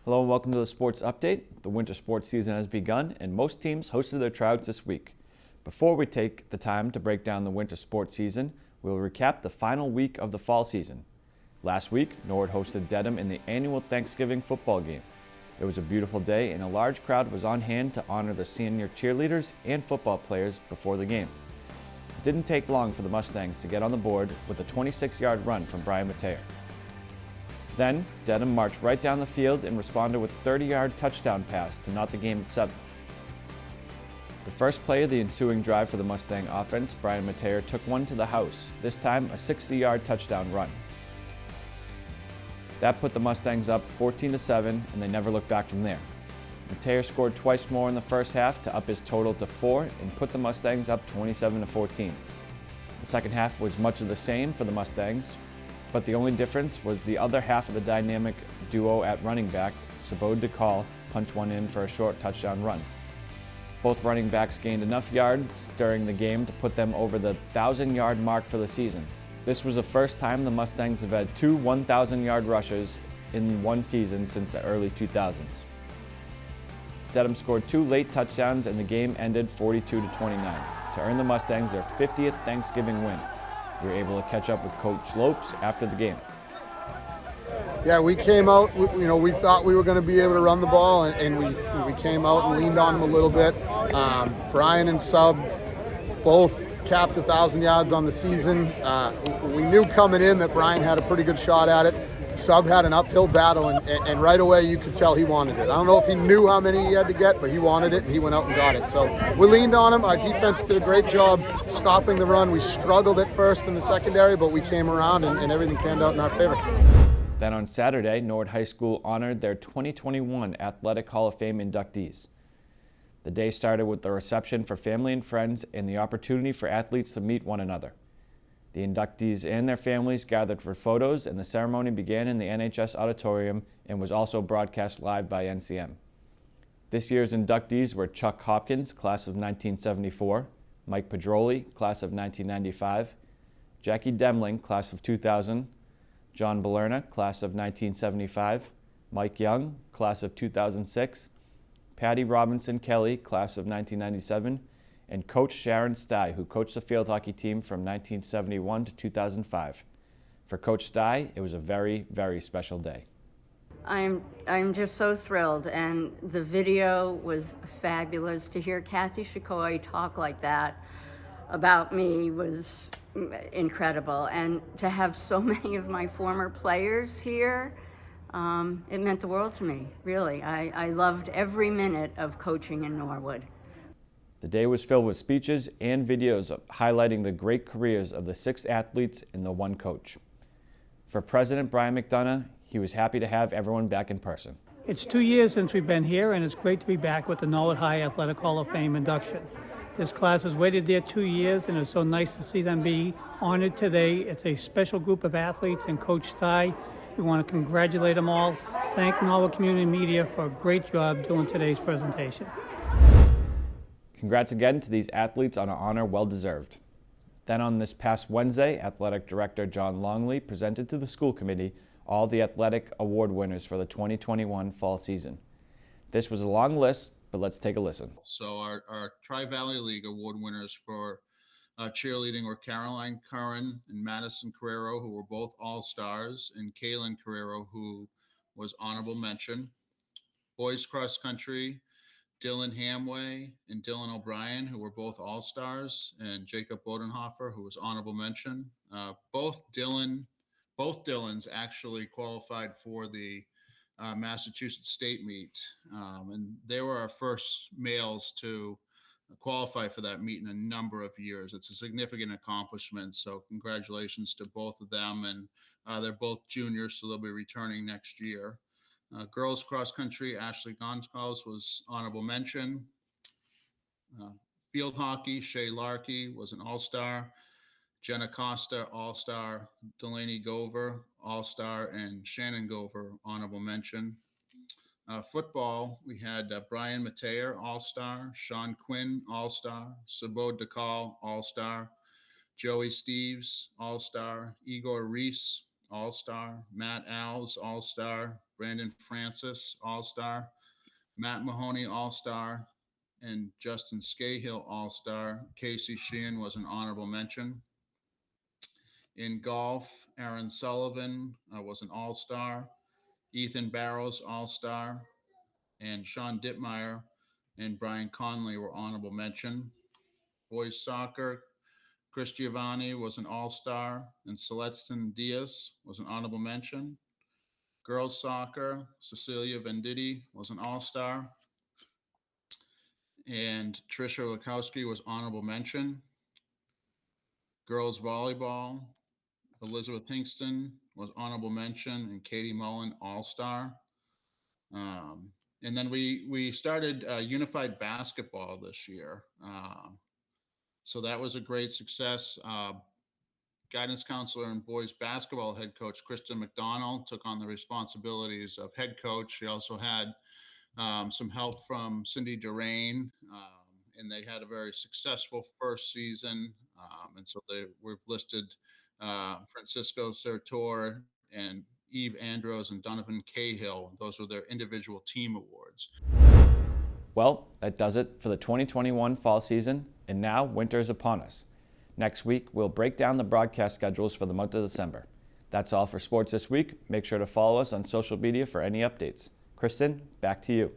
Hello and welcome to the Sports Update. The winter sports season has begun and most teams hosted their tryouts this week. Before we take the time to break down the winter sports season, we'll recap the final week of the fall season. Last week, Norwood hosted Dedham in the annual Thanksgiving football game. It was a beautiful day and a large crowd was on hand to honor the senior cheerleaders and football players before the game. It didn't take long for the Mustangs to get on the board with a 26-yard run from Brian Mateer. Then, Dedham marched right down the field and responded with a 30-yard touchdown pass to knot the game at 7. The first play of the ensuing drive for the Mustang offense, Brian Mateer took one to the house, this time a 60-yard touchdown run. That put the Mustangs up 14-7, and they never looked back from there. Mateer scored twice more in the first half to up his total to 4 and put the Mustangs up 27-14. The second half was much of the same for the Mustangs, but the only difference was the other half of the dynamic duo at running back, Subodh DeCall, punched one in for a short touchdown run. Both running backs gained enough yards during the game to put them over the 1,000-yard mark for the season. This was the first time the Mustangs have had two 1,000-yard rushers in one season since the early 2000s. Dedham scored two late touchdowns and the game ended 42-29 to earn the Mustangs their 50th Thanksgiving win. We were able to catch up with Coach Lopes after the game. Yeah, we came out, we thought we were going to be able to run the ball, and we came out and leaned on them a little bit. Brian and Sub both capped 1,000 yards on the season. We knew coming in that Brian had a pretty good shot at it. Sub had an uphill battle, and right away you could tell he wanted it. I don't know if he knew how many he had to get, but he wanted it, and he went out and got it. So we leaned on him. Our defense did a great job stopping the run. We struggled at first in the secondary, but we came around, and everything panned out in our favor. Then on Saturday, Norwood High School honored their 2021 Athletic Hall of Fame inductees. The day started with the reception for family and friends and the opportunity for athletes to meet one another. The inductees and their families gathered for photos, and the ceremony began in the NHS auditorium and was also broadcast live by NCM. This year's inductees were Chuck Hopkins, class of 1974, Mike Pedroli, class of 1995, Jackie Demling, class of 2000, John Balerna, class of 1975, Mike Young, class of 2006, Patty Robinson Kelly, class of 1997, and Coach Sharon Stye, who coached the field hockey team from 1971 to 2005. For Coach Stye, it was a very, very special day. I'm just so thrilled, and the video was fabulous. To hear Kathy Shikoy talk like that about me was incredible, and to have so many of my former players here, it meant the world to me, really. I loved every minute of coaching in Norwood. The day was filled with speeches and videos highlighting the great careers of the 6 athletes and the 1 coach. For President Brian McDonough, he was happy to have everyone back in person. It's 2 years since we've been here, and it's great to be back with the Norwood High Athletic Hall of Fame induction. This class has waited there 2 years, and it's so nice to see them be honored today. It's a special group of athletes, and Coach Stye, we want to congratulate them all. Thank Norwood Community Media for a great job doing today's presentation. Congrats again to these athletes on an honor well deserved. Then on this past Wednesday, Athletic Director John Longley presented to the school committee all the athletic award winners for the 2021 fall season. This was a long list, but let's take a listen. So our Tri-Valley League award winners for cheerleading were Caroline Curran and Madison Carrero, who were both all-stars, and Kaylin Carrero, who was honorable mention. Boys cross country, Dylan Hamway and Dylan O'Brien, who were both all-stars, and Jacob Bodenhofer, who was honorable mention. Both Dylans actually qualified for the Massachusetts State meet, and they were our first males to qualify for that meet in a number of years. It's a significant accomplishment, so congratulations to both of them, and they're both juniors, so they'll be returning next year. Girls cross country, Ashley Gonzalez was honorable mention. Field hockey, Shay Larkey was an all-star. Jenna Costa, all-star. Delaney Gover, all-star. And Shannon Gover, honorable mention. Football, we had Brian Mateer, all-star. Sean Quinn, all-star. Subodh DeCall, all-star. Joey Steves, all-star. Igor Reese, all-star. Matt Alves, all-star. Brandon Francis, All-Star, Matt Mahoney, All-Star, and Justin Scahill, All-Star. Casey Sheehan was an honorable mention. In golf, Aaron Sullivan was an All-Star. Ethan Barrows, All-Star, and Sean Dittmeyer and Brian Conley were honorable mention. Boys soccer, Chris Giovanni was an All-Star, and Celestin Diaz was an honorable mention. Girls soccer, Cecilia Venditti was an All-Star, and Trisha Lukowski was honorable mention. Girls volleyball, Elizabeth Hinkston was honorable mention, and Katie Mullen, All-Star. And then we started unified basketball this year. So that was a great success. Guidance counselor and boys basketball head coach Krista McDonald took on the responsibilities of head coach. She also had some help from Cindy Durain, and they had a very successful first season. And so we've listed Francisco Sertor and Eve Andros and Donovan Cahill. Those were their individual team awards. Well, that does it for the 2021 fall season, and now winter is upon us. Next week, we'll break down the broadcast schedules for the month of December. That's all for sports this week. Make sure to follow us on social media for any updates. Kristen, back to you.